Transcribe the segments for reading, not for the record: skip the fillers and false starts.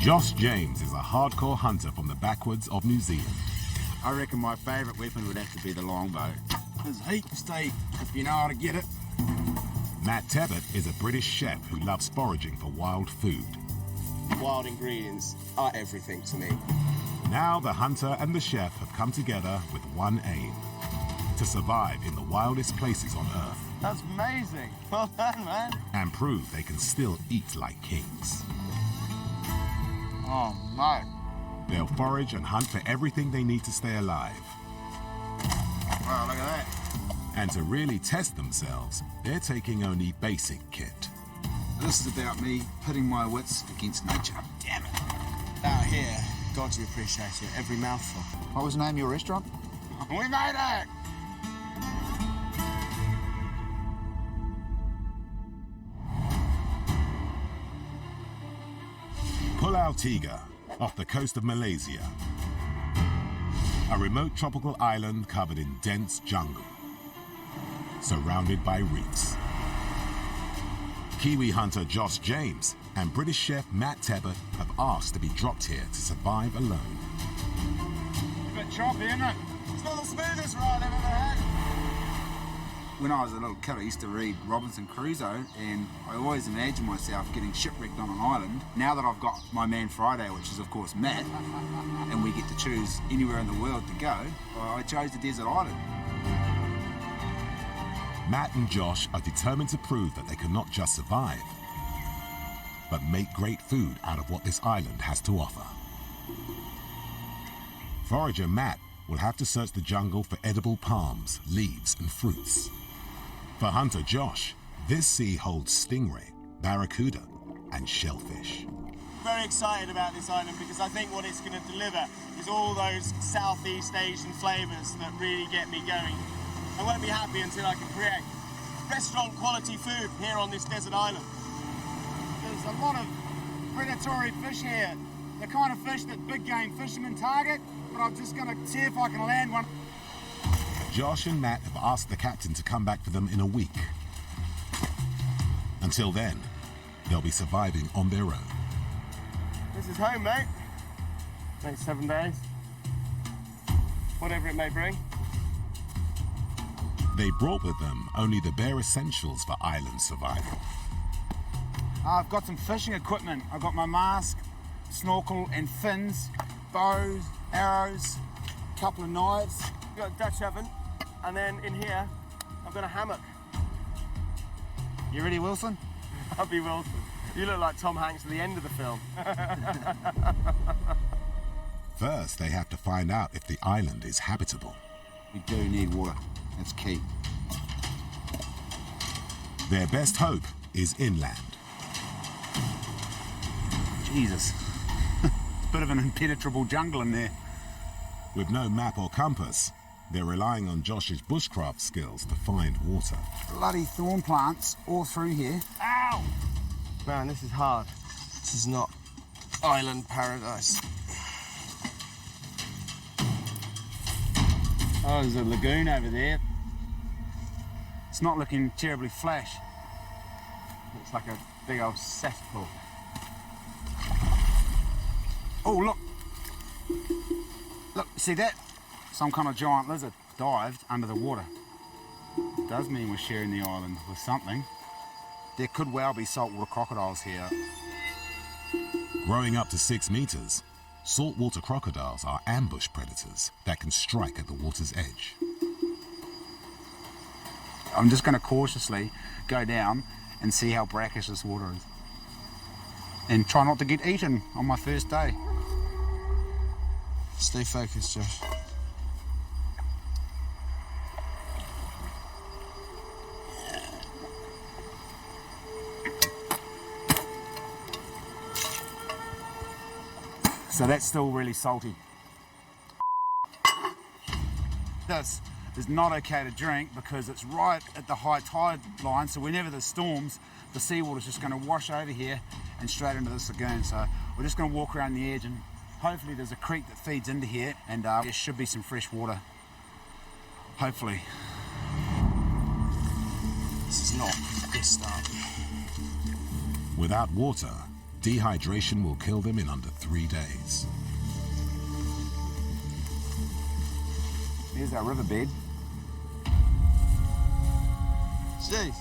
Josh James is a hardcore hunter from the backwoods of New Zealand. I reckon my favourite weapon would have to be the longbow. There's heat steak if you know how to get it. Matt Tebbett is a British chef who loves foraging for wild food. Wild ingredients are everything to me. Now the hunter and the chef have come together with one aim: to survive in the wildest places on Earth. That's amazing. Well done, man. And prove they can still eat like kings. Oh, mate. They'll forage and hunt for everything they need to stay alive. Wow, look at that. And to really test themselves, they're taking only basic kit. This is about me pitting my wits against nature. Damn it. Out here, God, you appreciate it. Every mouthful. What was the name of your restaurant? We made it! Pulau Tiga, off the coast of Malaysia. A remote tropical island covered in dense jungle, surrounded by reefs. Kiwi hunter Josh James and British chef Matt Tebbett have asked to be dropped here to survive alone. A bit choppy, isn't it? It's not the smoothest ride I've ever had. When I was a little kid, I used to read Robinson Crusoe, and I always imagined myself getting shipwrecked on an island. Now that I've got my man Friday, which is of course Matt, and we get to choose anywhere in the world to go, I chose the desert island. Matt and Josh are determined to prove that they can not just survive, but make great food out of what this island has to offer. Forager Matt will have to search the jungle for edible palms, leaves, and fruits. For hunter Josh, this sea holds stingray, barracuda, and shellfish. Very excited about this island because I think what it's going to deliver is all those Southeast Asian flavours that really get me going. I won't be happy until I can create restaurant quality food here on this desert island. There's a lot of predatory fish here. The kind of fish that big game fishermen target, but I'm just going to see if I can land one. Josh and Matt have asked the captain to come back for them in a week. Until then, they'll be surviving on their own. This is home, mate. Next 7 days. Whatever it may bring. They brought with them only the bare essentials for island survival. I've got some fishing equipment. I've got my mask, snorkel and fins, bows, arrows, a couple of knives. We've got a Dutch oven, and then in here, I've got a hammock. You ready, Wilson? I'll be Wilson. You look like Tom Hanks at the end of the film. First, they have to find out if the island is habitable. We do need water. That's key. Their best hope is inland. Jesus. Bit of an impenetrable jungle in there. With no map or compass, they're relying on Josh's bushcraft skills to find water. Bloody thorn plants all through here. Ow! Man, this is hard. This is not island paradise. Oh, there's a lagoon over there. It's not looking terribly flash. Looks like a big old cesspool. Oh, look. Look, see that? Some kind of giant lizard dived under the water. It does mean we're sharing the island with something. There could well be saltwater crocodiles here. Growing up to 6 meters, saltwater crocodiles are ambush predators that can strike at the water's edge. I'm just going to cautiously go down and see how brackish this water is. And try not to get eaten on my first day. Stay focused, Josh. So that's still really salty. This is not okay to drink because it's right at the high tide line, so whenever there's storms, the seawater's just going to wash over here and straight into this lagoon. So we're just going to walk around the edge, and hopefully there's a creek that feeds into here, and there should be some fresh water. Hopefully. This is not a good start. Without water, Dehydration will kill them in under 3 days. Here's our riverbed. Jeez.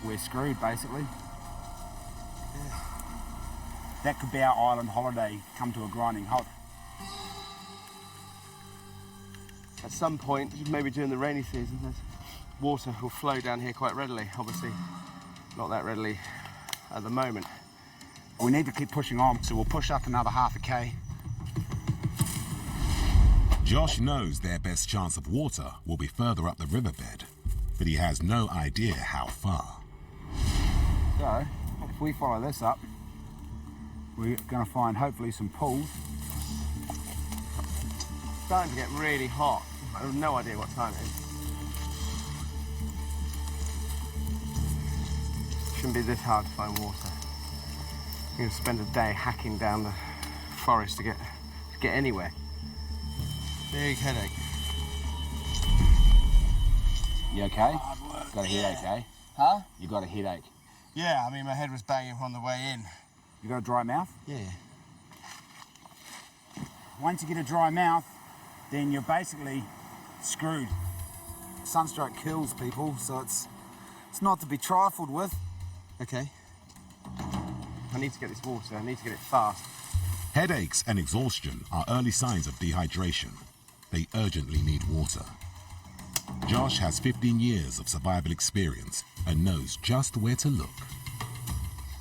We're screwed, basically. That could be our island holiday come to a grinding halt. At some point, maybe during the rainy season, water will flow down here quite readily. Obviously, not that readily at the moment. We need to keep pushing on, so we'll push up another half a K. Josh knows their best chance of water will be further up the riverbed, but he has no idea how far. So, if we follow this up, we're going to find hopefully some pools. It's starting to get really hot. I have no idea what time it is. Shouldn't be this hard to find water. You're going to spend a day hacking down the forest to get anywhere. Big headache. You okay? Got a headache, eh? Huh? You got a headache. Yeah, I mean, my head was banging on the way in. You got a dry mouth? Yeah. Once you get a dry mouth, then you're basically screwed. Sunstroke kills people, so it's not to be trifled with. Okay. I need to get this water. I need to get it fast. Headaches and exhaustion are early signs of dehydration. They urgently need water. Josh has 15 years of survival experience and knows just where to look.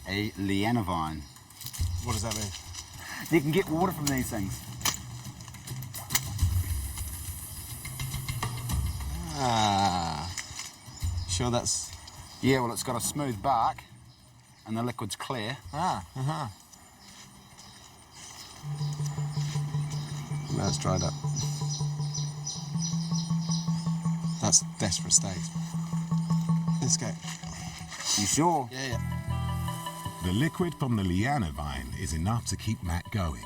A liana vine. What does that mean? You can get water from these things. Ah. Sure that's... Yeah, well, it's got a smooth bark and the liquid's clear. Ah, uh-huh. Now it's dried up. That's a desperate state. Let's go. You sure? Yeah. The liquid from the liana vine is enough to keep Matt going.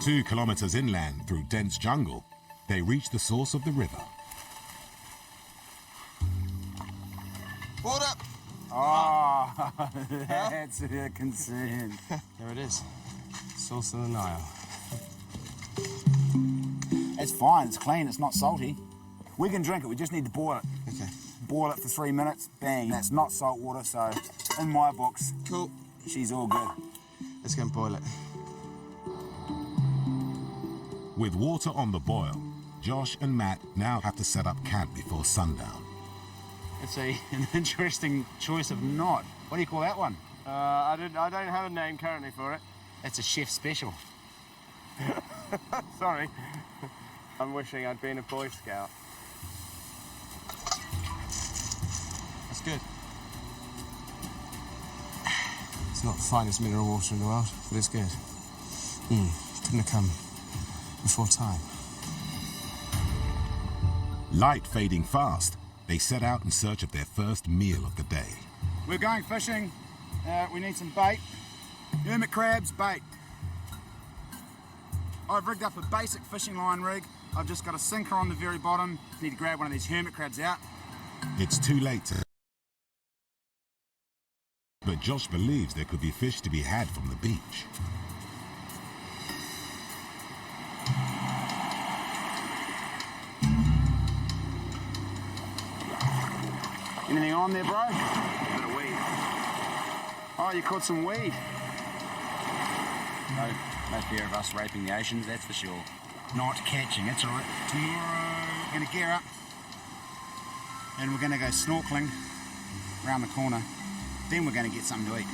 2 kilometers inland through dense jungle, they reach the source of the river. Water! Oh, that's a concern. There it is. Source of the Nile. It's fine, it's clean, it's not salty. We can drink it, we just need to boil it. Okay. Boil it for 3 minutes, bang. That's not salt water, so in my books, Cool. she's all good. Let's go and boil it. With water on the boil, Josh and Matt now have to set up camp before sundown. It's an interesting choice of knot. What do you call that one? I don't have a name currently for it. That's a chef special. Sorry. I'm wishing I'd been a Boy Scout. That's good. It's not the finest mineral water in the world, but it's good. Couldn't have come before time. Light fading fast, they set out in search of their first meal of the day. We're going fishing. We need some bait. Hermit crabs, bait. I've rigged up a basic fishing line rig. I've just got a sinker on the very bottom. Need to grab one of these hermit crabs out. It's too late to... But Josh believes there could be fish to be had from the beach. Anything on there, bro? A bit of weed. Oh, you caught some weed. No fear of us raping the oceans, that's for sure. Not catching, it's all right. Tomorrow, we're going to gear up and we're going to go snorkeling around the corner. Then we're going to get something to eat.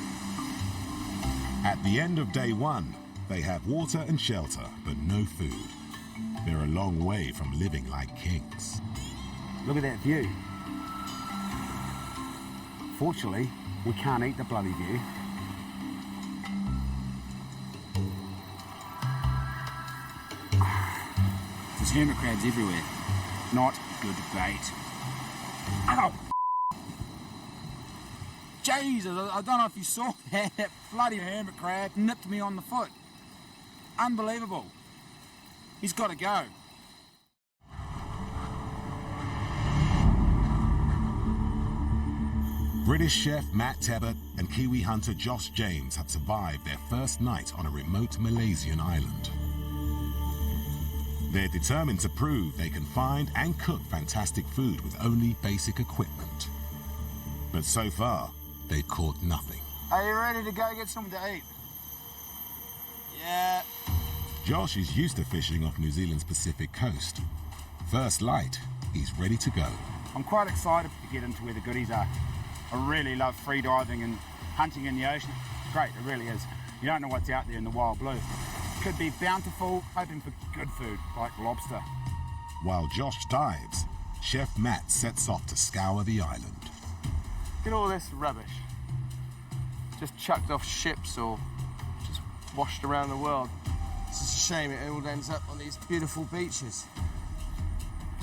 At the end of day 1, they have water and shelter, but no food. They're a long way from living like kings. Look at that view. Fortunately, we can't eat the bloody view. There's hermit crabs everywhere. Not good bait. Ow! Jesus, I don't know if you saw that. That bloody hermit crab nipped me on the foot. Unbelievable. He's got to go. British chef Matt Tebbutt and Kiwi hunter Josh James have survived their first night on a remote Malaysian island. They're determined to prove they can find and cook fantastic food with only basic equipment. But so far, they've caught nothing. Are you ready to go get something to eat? Yeah. Josh is used to fishing off New Zealand's Pacific coast. First light, he's ready to go. I'm quite excited to get into where the goodies are. I really love free diving and hunting in the ocean. Great, it really is. You don't know what's out there in the wild blue. Could be bountiful, hoping for good food, like lobster. While Josh dives, Chef Matt sets off to scour the island. Look at all this rubbish. Just chucked off ships or just washed around the world. It's just a shame it all ends up on these beautiful beaches.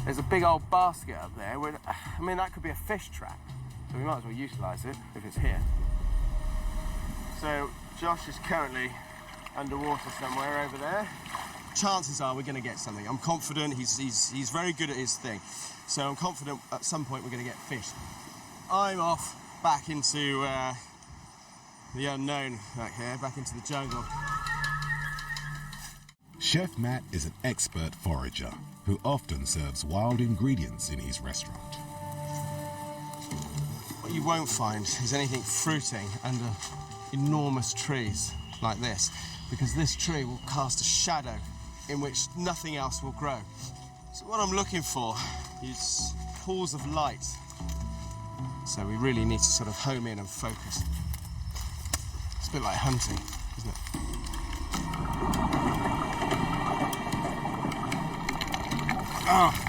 There's a big old basket up there. I mean, that could be a fish trap. So we might as well utilise it if it's here. So Josh is currently underwater somewhere over there. Chances are we're going to get something. I'm confident. He's very good at his thing. So I'm confident at some point we're going to get fish. I'm off back into the unknown back here, back into the jungle. Chef Matt is an expert forager who often serves wild ingredients in his restaurant. What you won't find is anything fruiting under enormous trees like this, because this tree will cast a shadow in which nothing else will grow. So what I'm looking for is pools of light. So we really need to sort of home in and focus. It's a bit like hunting, isn't it? Oh.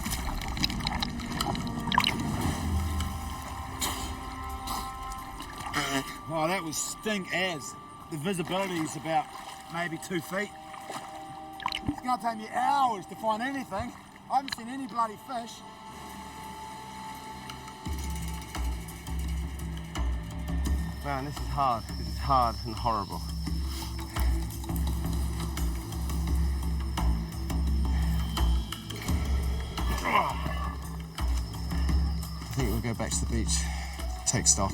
Oh, that was stink as. The visibility is about maybe 2 feet. It's going to take me hours to find anything. I haven't seen any bloody fish. Man, this is hard. This is hard and horrible. I think we'll go back to the beach, take stock.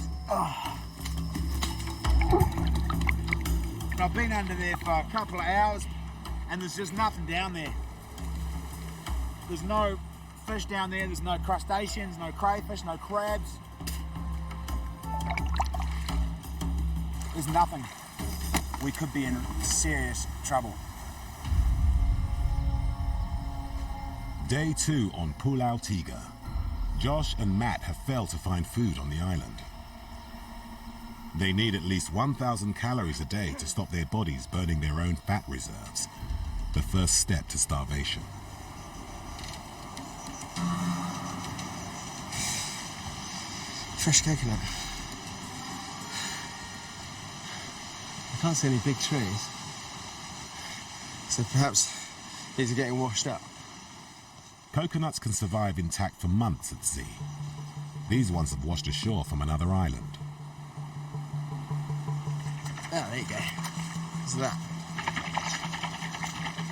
I've been under there for a couple of hours and there's just nothing down there. There's no fish down there, there's no crustaceans, no crayfish, no crabs. There's nothing. We could be in serious trouble. Day 2 on Pulau Tiga. Josh and Matt have failed to find food on the island. They need at least 1,000 calories a day to stop their bodies burning their own fat reserves. The first step to starvation. Fresh coconut. I can't see any big trees. So perhaps these are getting washed up. Coconuts can survive intact for months at sea. These ones have washed ashore from another island. Oh, there you go. What's that?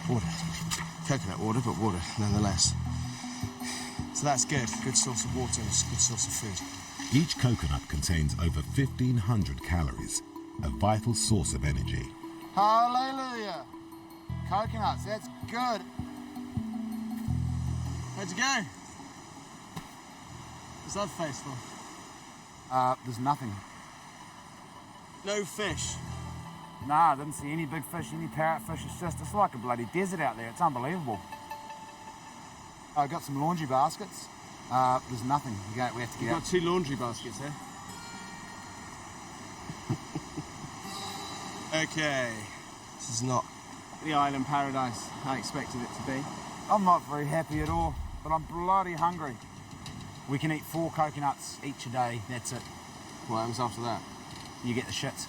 Water. Coconut water, but water nonetheless. So that's good. Good source of water and good source of food. Each coconut contains over 1,500 calories, a vital source of energy. Hallelujah! Coconuts, that's good. Where'd you go? What's that face for? There's nothing. No fish. Nah, I didn't see any big fish, any parrotfish. It's like a bloody desert out there. It's unbelievable. I got some laundry baskets. There's nothing. We have to get You've got 2 laundry baskets here. Okay. This is not the island paradise I expected it to be. I'm not very happy at all, but I'm bloody hungry. We can eat 4 coconuts each a day, that's it. What happens after that? You get the shits.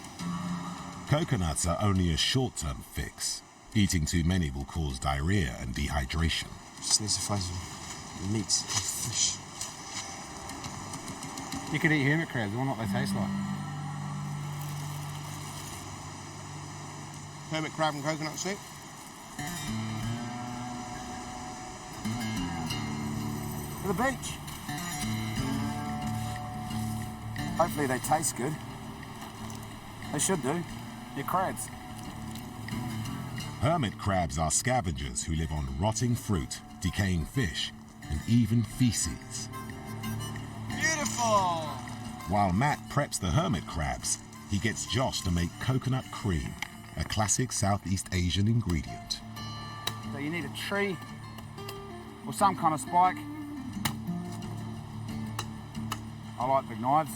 Coconuts are only a short-term fix. Eating too many will cause diarrhea and dehydration. Just need to find some meat and fish. You could eat hermit crabs, I wonder what they taste like. Hermit crab and coconut soup. To the beach. Hopefully they taste good. They should do. They're crabs. Hermit crabs are scavengers who live on rotting fruit, decaying fish, and even feces. Beautiful! While Matt preps the hermit crabs, he gets Josh to make coconut cream, a classic Southeast Asian ingredient. So you need a tree or some kind of spike. I like big knives.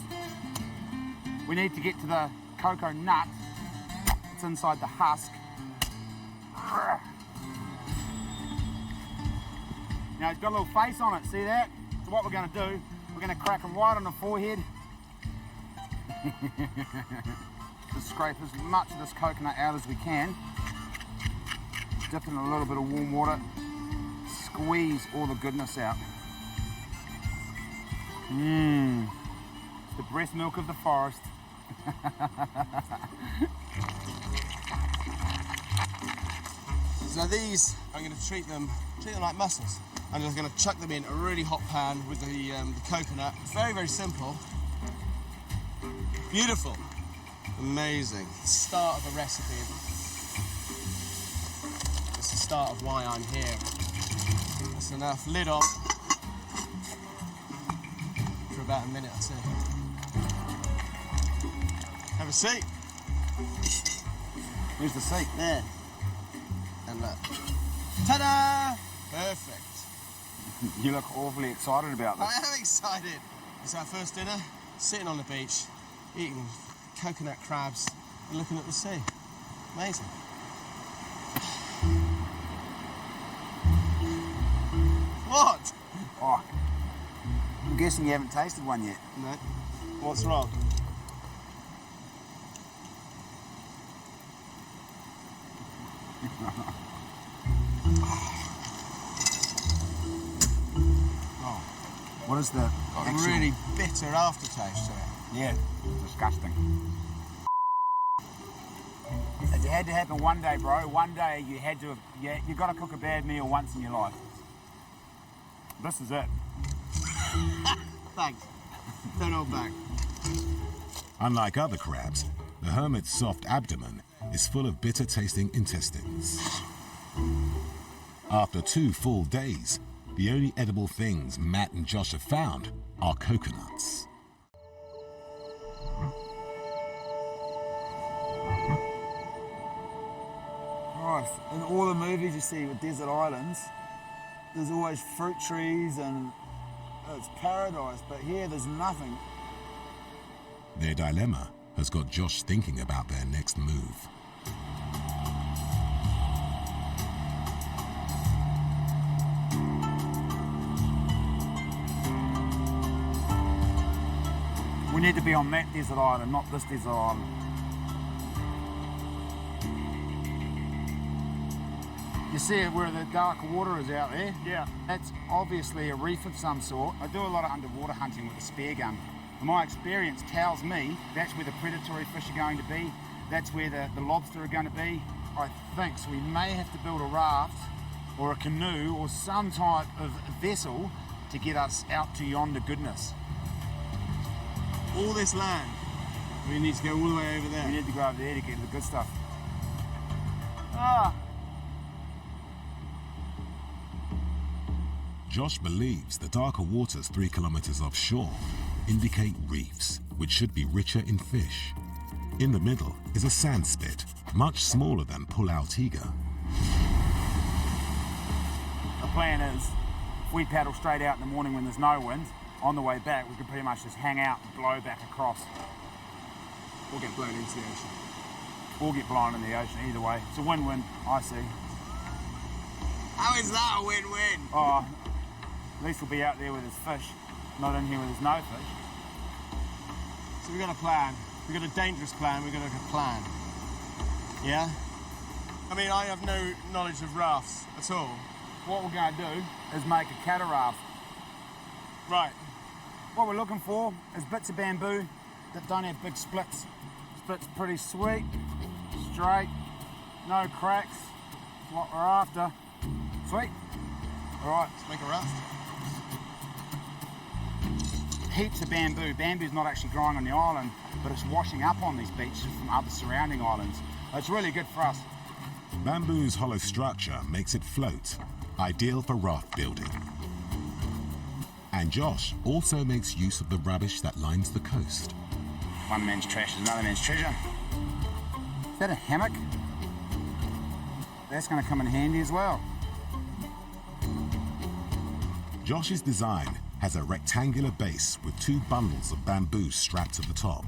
We need to get to the cocoa nut. It's inside the husk. Now it's got a little face on it, see that? So what we're going to do, we're going to crack them right on the forehead. Just scrape as much of this coconut out as we can. Dip in a little bit of warm water. Squeeze all the goodness out. It's the breast milk of the forest. So these, I'm going to treat them like mussels. I'm just going to chuck them in a really hot pan with the coconut. Very, very simple. Beautiful. Amazing. Start of a recipe. It's the start of why I'm here. That's enough. Lid on for about a minute or two. Have a seat. Here's the seat. There. And look. Ta-da! Perfect. You look awfully excited about this. I am excited. It's our first dinner, sitting on the beach, eating coconut crabs and looking at the sea. Amazing. What? Oh, I'm guessing you haven't tasted one yet. No. What's wrong? What is the Got a actual- really bitter aftertaste to it. Yeah, disgusting. It had to happen one day, bro. One day you had to have, you got to cook a bad meal once in your life. This is it. Thanks. Don't hold back. Unlike other crabs, the hermit's soft abdomen is full of bitter-tasting intestines. After 2 full days, the only edible things Matt and Josh have found are coconuts. Christ, in all the movies you see with desert islands, there's always fruit trees and it's paradise, but here there's nothing. Their dilemma has got Josh thinking about their next move. We need to be on that desert island, not this desert island. You see it where the dark water is out there? Yeah. That's obviously a reef of some sort. I do a lot of underwater hunting with a spear gun. And my experience tells me that's where the predatory fish are going to be. That's where the lobster are going to be. I think so. We may have to build a raft or a canoe or some type of vessel to get us out to yonder goodness. All this land. We need to go all the way over We there. need to go over there to get to the good stuff. Josh believes the darker waters 3 kilometers offshore indicate reefs, which should be richer in fish. In the middle is a sand spit, much smaller than Pulau Tiga. The plan is, if we paddle straight out in the morning when there's no wind, on the way back we can pretty much just hang out and blow back across. We'll get blown into the ocean. Or get blown in the ocean, either way. It's a win-win, I see. How is that a win-win? Oh, at least we'll be out there with his fish, not in here with his no fish. So we've got a plan. We've got a dangerous plan. We've got a plan. Yeah? I mean, I have no knowledge of rafts at all. What we're going to do is make a cataract. Right. What we're looking for is bits of bamboo that don't have big splits. Splits pretty sweet, straight, no cracks. That's what we're after. Sweet. All right. Let's make a raft. heaps of bamboo. Bamboo's not actually growing on the island, but it's washing up on these beaches from other surrounding islands. It's really good for us. Bamboo's hollow structure makes it float, ideal for raft building. And Josh also makes use of the rubbish that lines the coast. One man's trash is another man's treasure. Is that a hammock? That's going to come in handy as well. Josh's design has a rectangular base with 2 bundles of bamboo strapped to the top.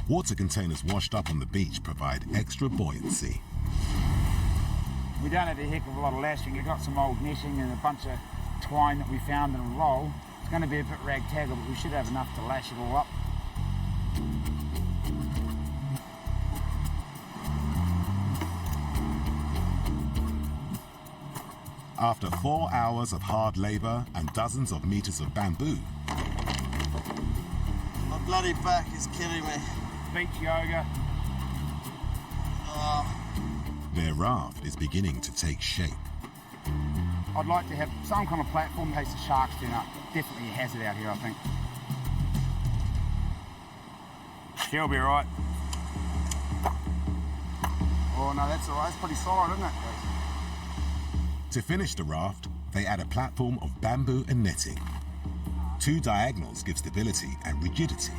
Water containers washed up on the beach provide extra buoyancy. We don't have a heck of a lot of lashing. We've got some old netting and a bunch of twine that we found in a roll. It's going to be a bit ragtaggle, but we should have enough to lash it all up. After 4 hours of hard labor and dozens of meters of bamboo, My bloody back is killing me. Beach yoga. their raft is beginning to take shape. I'd like to have some kind of platform in case the sharks turn up. Definitely a hazard out here, I think. She'll be right. Oh no, that's all right. It's pretty solid, isn't it? To finish the raft, they add a platform of bamboo and netting. 2 diagonals give stability and rigidity.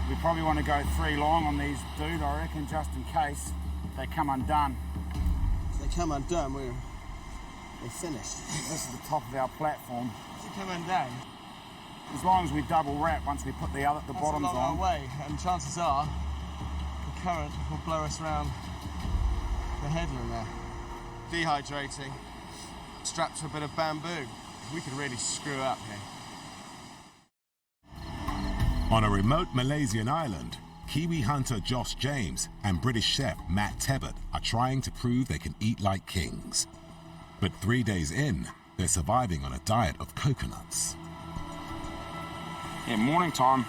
We probably want to go 3 long on these, dude, I reckon, just in case they come undone. If they come undone, they're finished. This is the top of our platform. If they come undone, As long as we double wrap once we put the that's bottoms a long on. way, and chances are the current will blow us around the headland there. Dehydrating, strapped to a bit of bamboo. We could really screw up here. On a remote Malaysian island, Kiwi hunter Josh James and British chef Matt Tebbett are trying to prove they can eat like kings. But 3 days in, they're surviving on a diet of coconuts. Yeah, morning time,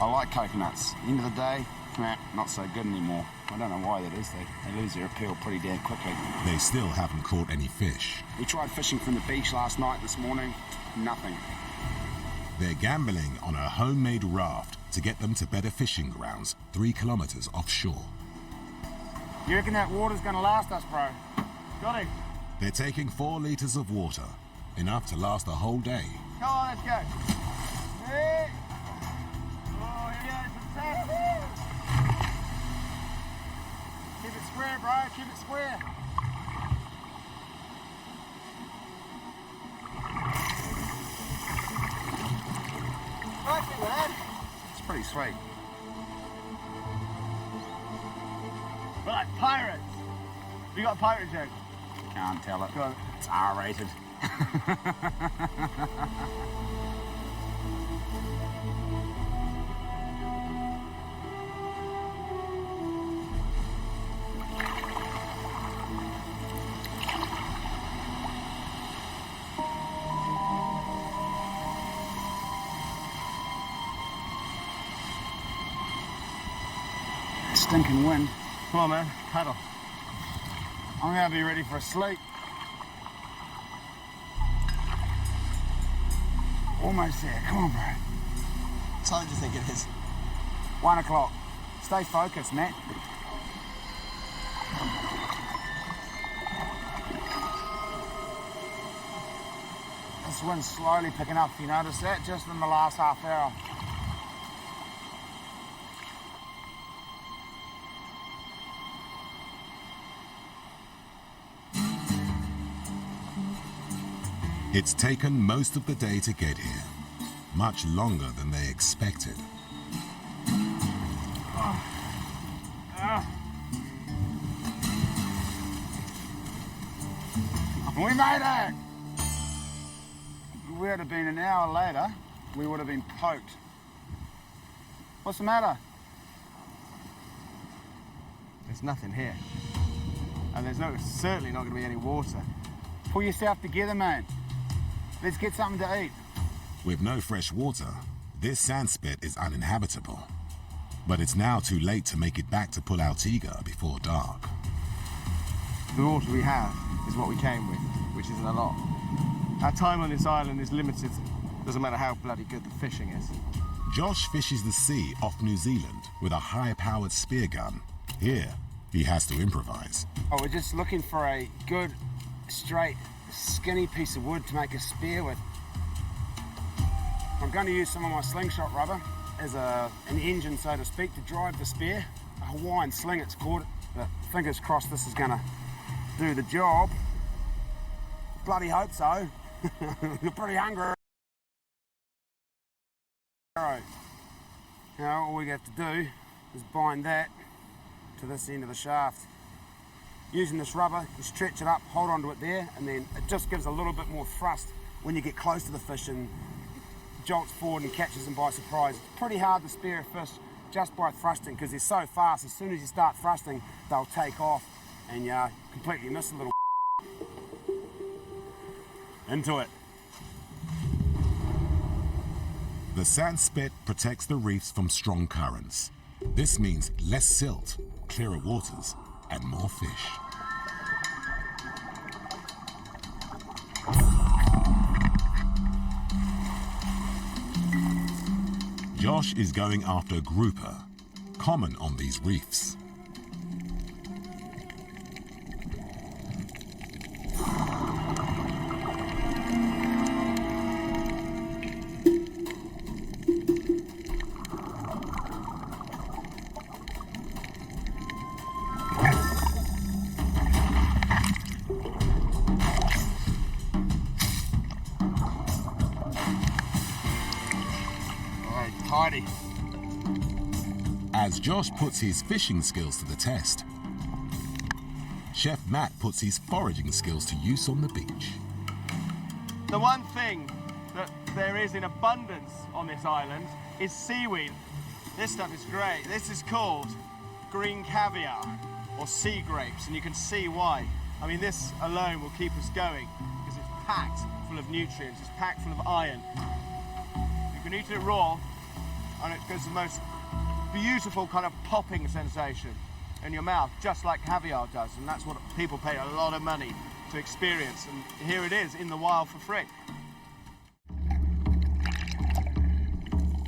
I like coconuts. End of the day, nah, not so good anymore. I don't know why that is. They lose their appeal pretty damn quickly. They still haven't caught any fish. We tried fishing from the beach last night, this morning, nothing. They're gambling on a homemade raft to get them to better fishing grounds 3 kilometers offshore. You reckon that water's gonna last us, bro? Got it. They're taking 4 liters of water, enough to last a whole day. Come on, let's go. Hey. Oh, here we go, success. Keep it square, bro, keep it square. Right, man. It's pretty sweet. We're like pirates. We got a pirate joke. Can't tell it. Go on. It's R-rated. Stinking wind. Come on, man. Paddle. I'm gonna be ready for a sleep. Almost there. Come on, bro. What time do you think it is? 1 o'clock. Stay focused, Matt. This wind's slowly picking up. You notice that? Just in the last half hour. It's taken most of the day to get here, much longer than they expected. We made it! If we would have been an hour later, we would have been poked. What's the matter? There's nothing here. And there's certainly not going to be any water. Pull yourself together, man. Let's get something to eat. With no fresh water, this sand spit is uninhabitable. But it's now too late to make it back to Pulau Tiga before dark. The water we have is what we came with, which isn't a lot. Our time on this island is limited, Doesn't matter how bloody good the fishing is. Josh fishes the sea off New Zealand with a high-powered spear gun. Here, he has to improvise. Oh, we're just looking for a good, straight, skinny piece of wood to make a spear with. I'm going to use some of my slingshot rubber as an engine, so to speak, to drive the spear. A Hawaiian sling, it's called. But fingers crossed this is going to do the job. Bloody hope so. You're pretty hungry. Alright, now all we have to do is bind that to this end of the shaft. Using this rubber, you stretch it up, hold onto it there, and then it just gives a little bit more thrust when you get close to the fish and jolts forward and catches them by surprise. It's pretty hard to spear a fish just by thrusting because they're so fast. As soon as you start thrusting, they'll take off and you completely miss a little. Into it. The sand spit protects the reefs from strong currents. This means less silt, clearer waters, and more fish. Josh is going after grouper, common on these reefs. Tidy. As Josh puts his fishing skills to the test, Chef Matt puts his foraging skills to use on the beach. The one thing that there is in abundance on this island is seaweed. This stuff is great. This is called green caviar or sea grapes, and you can see why. I mean, this alone will keep us going because it's packed full of nutrients, it's packed full of iron. You can eat it raw, and it gives the most beautiful kind of popping sensation in your mouth, just like caviar does, and that's what people pay a lot of money to experience, and here it is in the wild for free.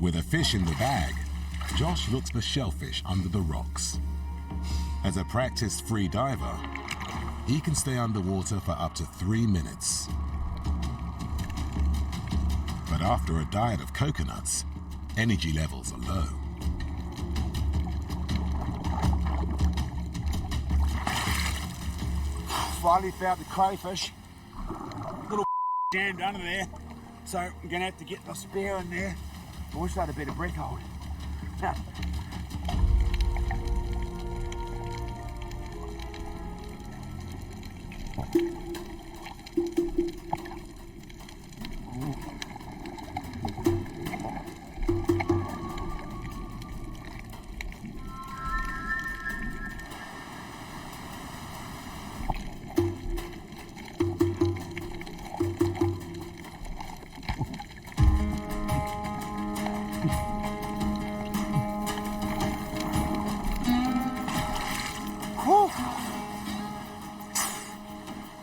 With a fish in the bag, Josh looks for shellfish under the rocks. As a practiced free diver, he can stay underwater for up to 3 minutes. But after a diet of coconuts, energy levels are low. Finally found the crayfish. Little jammed under there, so I'm gonna have to get the spear in there. I wish I had a better breath hold.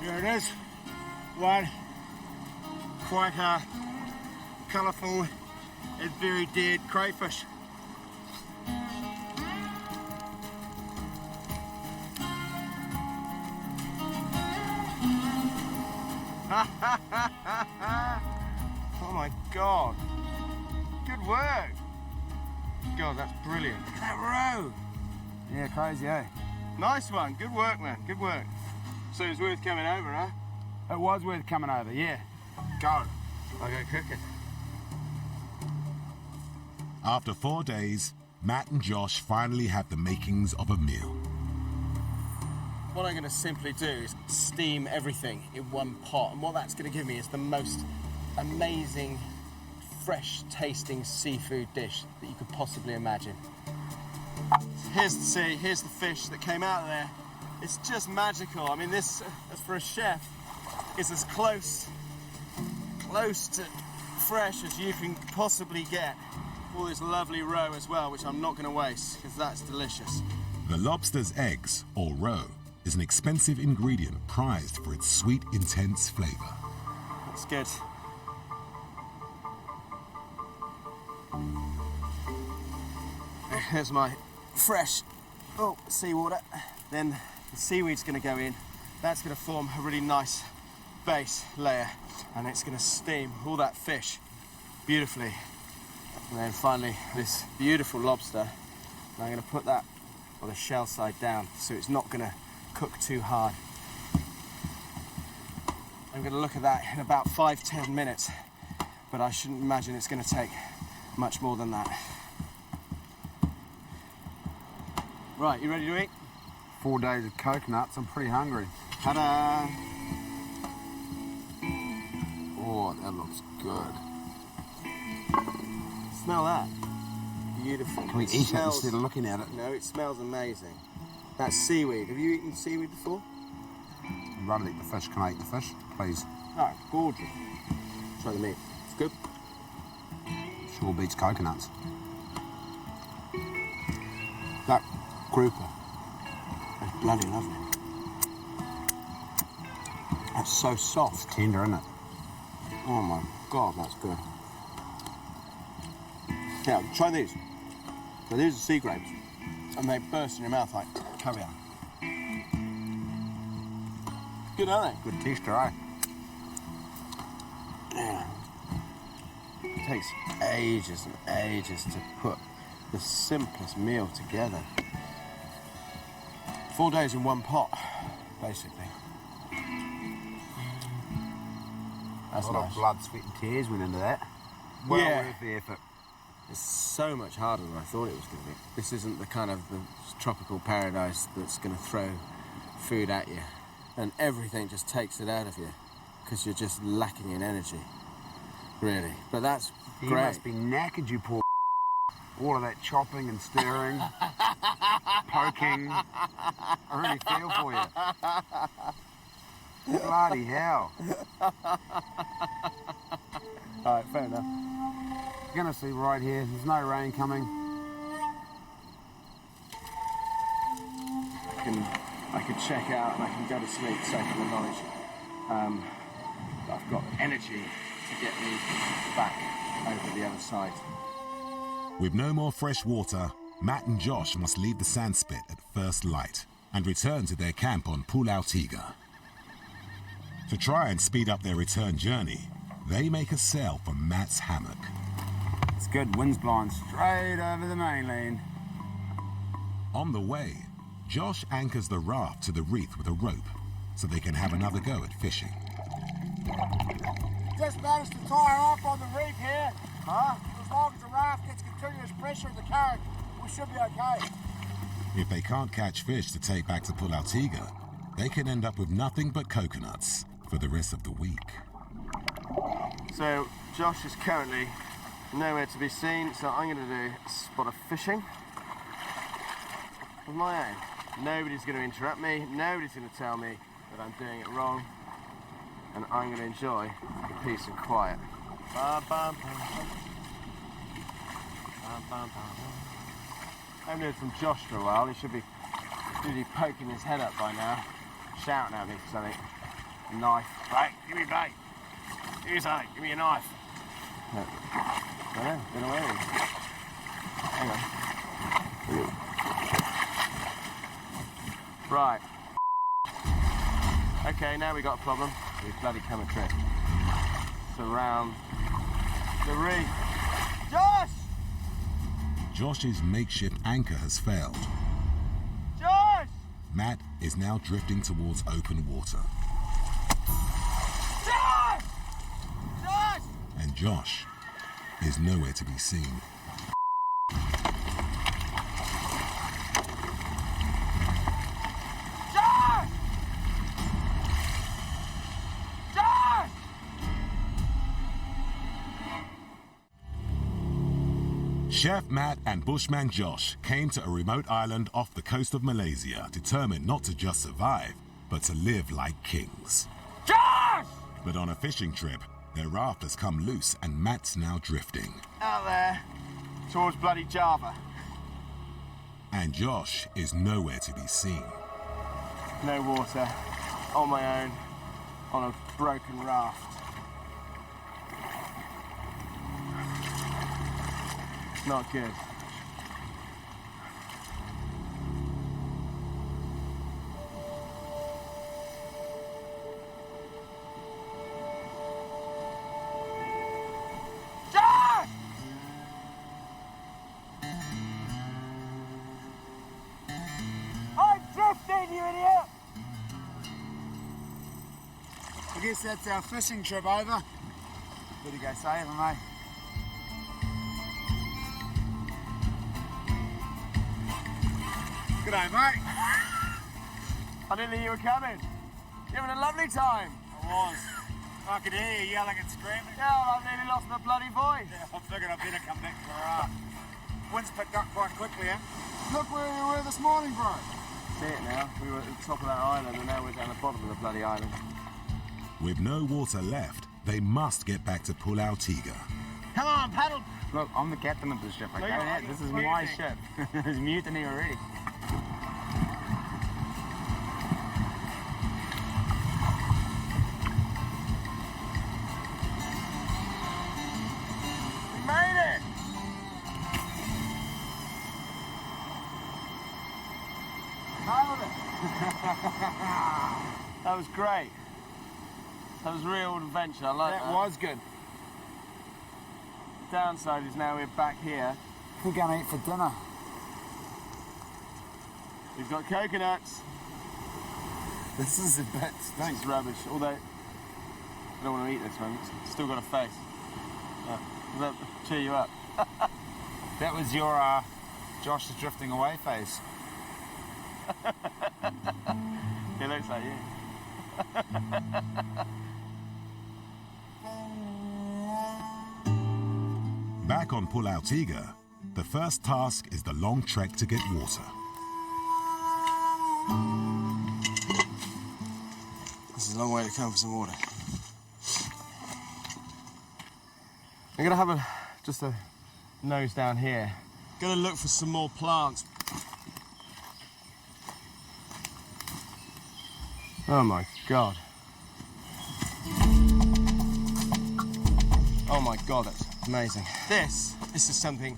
Here it is. One quite colourful and very dead crayfish. Oh my God. Good work. God, that's brilliant. Look at that row. Yeah, crazy, eh? Nice one. Good work, man. Good work. So it's worth coming over, huh? It was worth coming over, yeah. Go. I'll go cooking. After 4 days, Matt and Josh finally have the makings of a meal. What I'm going to simply do is steam everything in one pot, and what that's going to give me is the most amazing, fresh-tasting seafood dish that you could possibly imagine. Here's the sea, here's the fish that came out of there. It's just magical. I mean, this, as for a chef, is as close to fresh as you can possibly get. All this lovely roe as well, which I'm not going to waste, because that's delicious. The lobster's eggs, or roe, is an expensive ingredient prized for its sweet, intense flavour. That's good. Here's my fresh seawater. Then the seaweed's going to go in. That's going to form a really nice base layer, and it's going to steam all that fish beautifully. And then finally, this beautiful lobster. And I'm going to put that on the shell side down, so it's not going to cook too hard. I'm going to look at that in about 5-10 minutes, but I shouldn't imagine it's going to take much more than that. Right, you ready to eat? 4 days of coconuts, I'm pretty hungry. Ta-da! Oh, that looks good. Smell that. Beautiful. Can we eat it instead of looking at it? No, it smells amazing. That's seaweed. Have you eaten seaweed before? I'd rather eat the fish. Can I eat the fish, please? Oh, gorgeous. Try the meat. It's good. Sure beats coconuts. That grouper. It's bloody lovely. That's so soft. It's tender, isn't it? Oh my God, that's good. Yeah, try these. So these are sea grapes, and they burst in your mouth like caviar. Good, aren't they? Good texture, eh? Yeah. It takes ages and ages to put the simplest meal together. 4 days in one pot, basically. That's A lot nice. of blood, sweat and tears went into that. Well worth the effort. It's so much harder than I thought it was going to be. This isn't the kind of the tropical paradise that's going to throw food at you, and everything just takes it out of you because you're just lacking in energy, really. But that's You great. must be knackered, you poor. All of that chopping and stirring, poking. I really feel for you. Bloody hell. All right, fair enough. You're gonna see right here, there's no rain coming. I can check out and I can go to sleep safe in the knowledge I've got energy to get me back over the other side. With no more fresh water, Matt and Josh must leave the sandspit at first light and return to their camp on Pulau Tiga. To try and speed up their return journey, they make a sail from Matt's hammock. It's good, wind's blowing straight over the mainland. On the way, Josh anchors the raft to the reef with a rope so they can have another go at fishing. Just managed to tie her off on the reef here. Huh? As long as the raft gets continuous pressure in the current, we should be okay. If they can't catch fish to take back to Pulau Tiga, they can end up with nothing but coconuts for the rest of the week. So Josh is currently nowhere to be seen, so I'm going to do a spot of fishing of my own. Nobody's going to interrupt me, nobody's going to tell me that I'm doing it wrong, and I'm going to enjoy the peace and quiet. Bum, bum, bum, bum. Bum, bum, bum, bum. I haven't heard from Josh for a while. He should be poking his head up by now, shouting at me for something. A knife. Bait, give me bait. Give me something, give me a knife. No. I know, been away with him. Hang on. Right. Okay, now we got a problem. We bloody come a trip. Surround the reef. Josh! Josh's makeshift anchor has failed. Josh! Matt is now drifting towards open water. Josh! Josh! And Josh is nowhere to be seen. Josh! Josh! Chef Matt and Bushman Josh came to a remote island off the coast of Malaysia, determined not to just survive, but to live like kings. Josh! But on a fishing trip, their raft has come loose and Matt's now drifting. Out there, towards bloody Java. And Josh is nowhere to be seen. No water, on my own, on a broken raft. Not good. you idiot! I guess that's our fishing trip over. Better go save him, mate. G'day, mate. I didn't think you were coming. You're having a lovely time. I was. I could hear you yelling and screaming. Yeah, well, I've nearly lost my bloody voice. Yeah, I figured I'd better come back for a wind's picked up quite quickly, eh? Look where we were this morning, bro. See it now. We were at the top of that island and now we're down the bottom of the bloody island. With no water left, they must get back to Pulau Tiga. Come on, paddle! Look, I'm the captain of this ship, okay? No, you're not. This is my ship. There's mutiny already. We made it! Nailed it. That was great. That was real adventure. I like that. That was good. Downside is now we're back here. We're going to eat for dinner. We've got coconuts. This is a bit This is rubbish. Although I don't want to eat this one. It's still got a face. Does that cheer you up? That was your Josh is drifting away face. It looks like you. Back on Pulau Tiga, the first task is the long trek to get water. This is a long way to come for some water. I'm gonna have just a nose down here. Gonna look for some more plants. Oh my God. Oh my God, that's amazing. This is something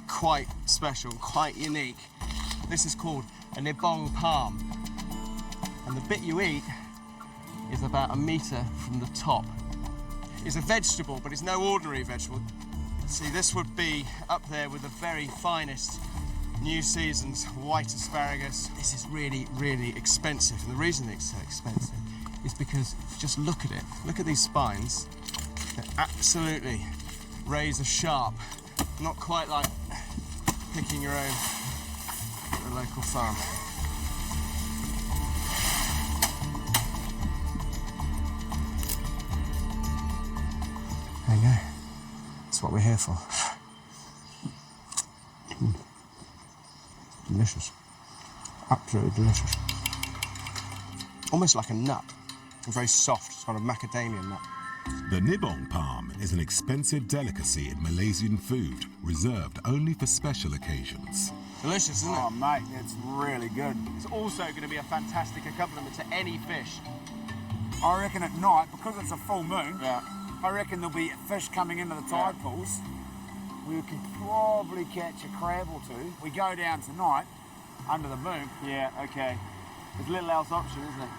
quite special, quite unique. This is called a nibong palm. And the bit you eat is about 1 metre from the top. It's a vegetable, but it's no ordinary vegetable. See, this would be up there with the very finest new season's white asparagus. This is really, really expensive. And the reason it's so expensive is because just look at it. Look at these spines. They're absolutely razor sharp. Not quite like picking your own at a local farm. There you go. That's what we're here for. Delicious. Absolutely delicious. Almost like a nut. Very soft, kind of macadamia nut. The nibong palm is an expensive delicacy in Malaysian food, reserved only for special occasions. Delicious, isn't it? Oh, mate, it's really good. It's also going to be a fantastic accompaniment to any fish. I reckon at night, because it's a full moon, Yeah. I reckon there'll be fish coming into the tide pools. We could probably catch a crab or two. We go down tonight under the moon. Yeah, okay. There's little else option, isn't there?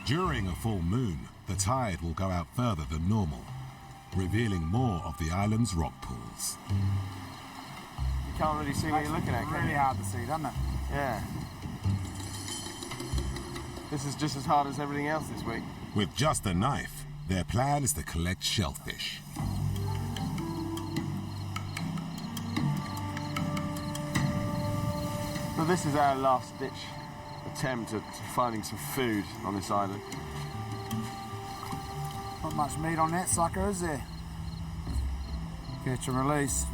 During a full moon, the tide will go out further than normal, revealing more of the island's rock pools. You can't really see what you're looking at, It's can really you? hard to see, doesn't it? Yeah. This is just as hard as everything else this week. With just a knife, their plan is to collect shellfish. So this is our last-ditch attempt at finding some food on this island. Not much meat on that sucker, is there? Catch and release.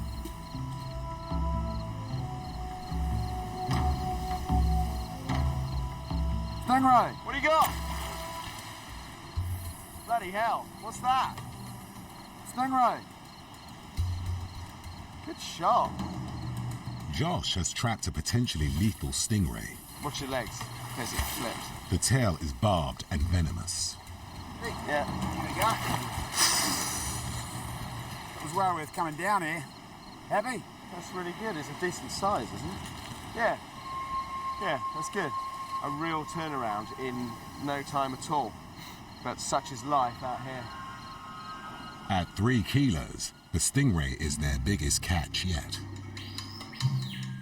Stingray! What do you got? Bloody hell, what's that? Stingray! Good shot. Josh has trapped a potentially lethal stingray. Watch your legs, in case it flips. The tail is barbed and venomous. Yeah. There you go. It was well worth coming down here. Happy? That's really good. It's a decent size, isn't it? Yeah. Yeah, that's good. A real turnaround in no time at all. But such is life out here. At 3 kilos, the stingray is their biggest catch yet.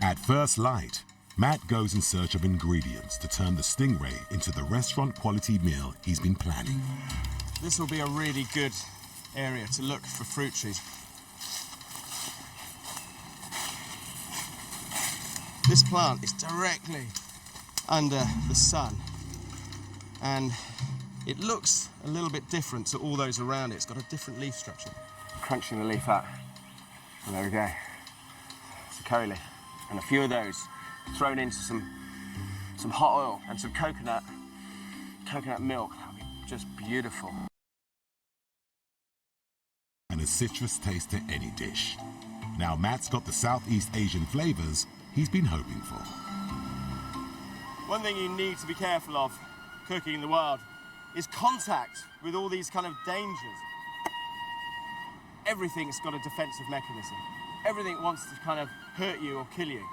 At first light, Matt goes in search of ingredients to turn the stingray into the restaurant-quality meal he's been planning. This will be a really good area to look for fruit trees. This plant is directly under the sun, and it looks a little bit different to all those around it. It's got a different leaf structure. Crunching the leaf up. And there we go. It's a curry leaf. And a few of those thrown into some hot oil and some coconut milk. That'll be just beautiful. And a citrus taste to any dish. Now Matt's got the Southeast Asian flavors he's been hoping for. One thing you need to be careful of cooking in the wild is contact with all these kind of dangers. Everything's got a defensive mechanism. Everything wants to kind of hurt you or kill you.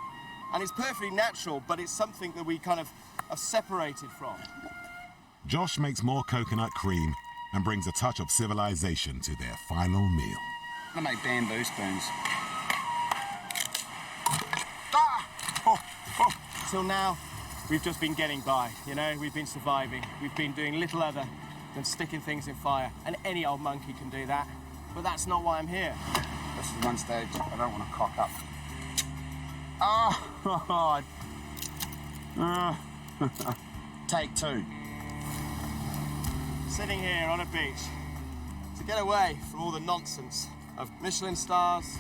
And it's perfectly natural, but it's something that we kind of are separated from. Josh makes more coconut cream and brings a touch of civilization to their final meal. I'm gonna make bamboo spoons. Till now, we've just been getting by, you know? We've been surviving. We've been doing little other than sticking things in fire, and any old monkey can do that. But that's not why I'm here. This is one stage I don't want to cock up. Take two. Sitting here on a beach to get away from all the nonsense of Michelin stars,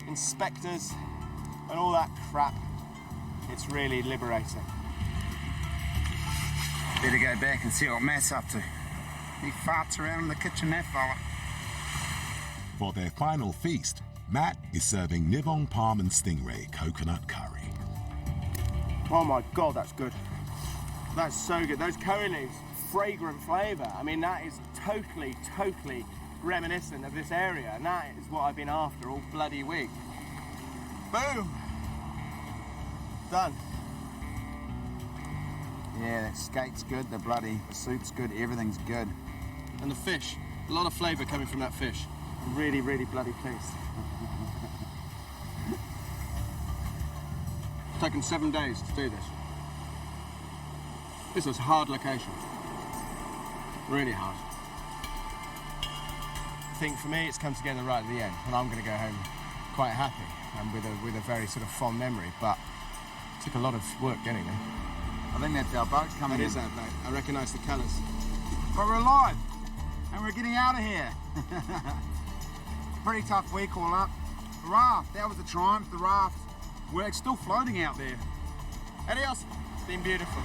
inspectors, and all that crap. It's really liberating. Better go back and see what Matt's up to. He farts around in the kitchen, that fella. For their final feast, Matt is serving Nivong palm and stingray coconut curry. Oh my God, that's good. That's so good. Those curry leaves, fragrant flavour. I mean, that is totally reminiscent of this area, and that is what I've been after all bloody week. Boom! Done. Yeah, the skate's good, the soup's good, everything's good. And the fish, a lot of flavour coming from that fish. I'm really bloody pleased. It's taken 7 days to do this. This was a hard location. Really hard. I think for me it's come together right at the end, and I'm going to go home quite happy and with a very sort of fond memory, but it took a lot of work getting there. I think that's our boat coming in. It is our boat. I recognise the colours. But we're alive, and we're getting out of here. Pretty tough week all up. The raft, that was a triumph. The raft, we're still floating out there. Adios. It's been beautiful.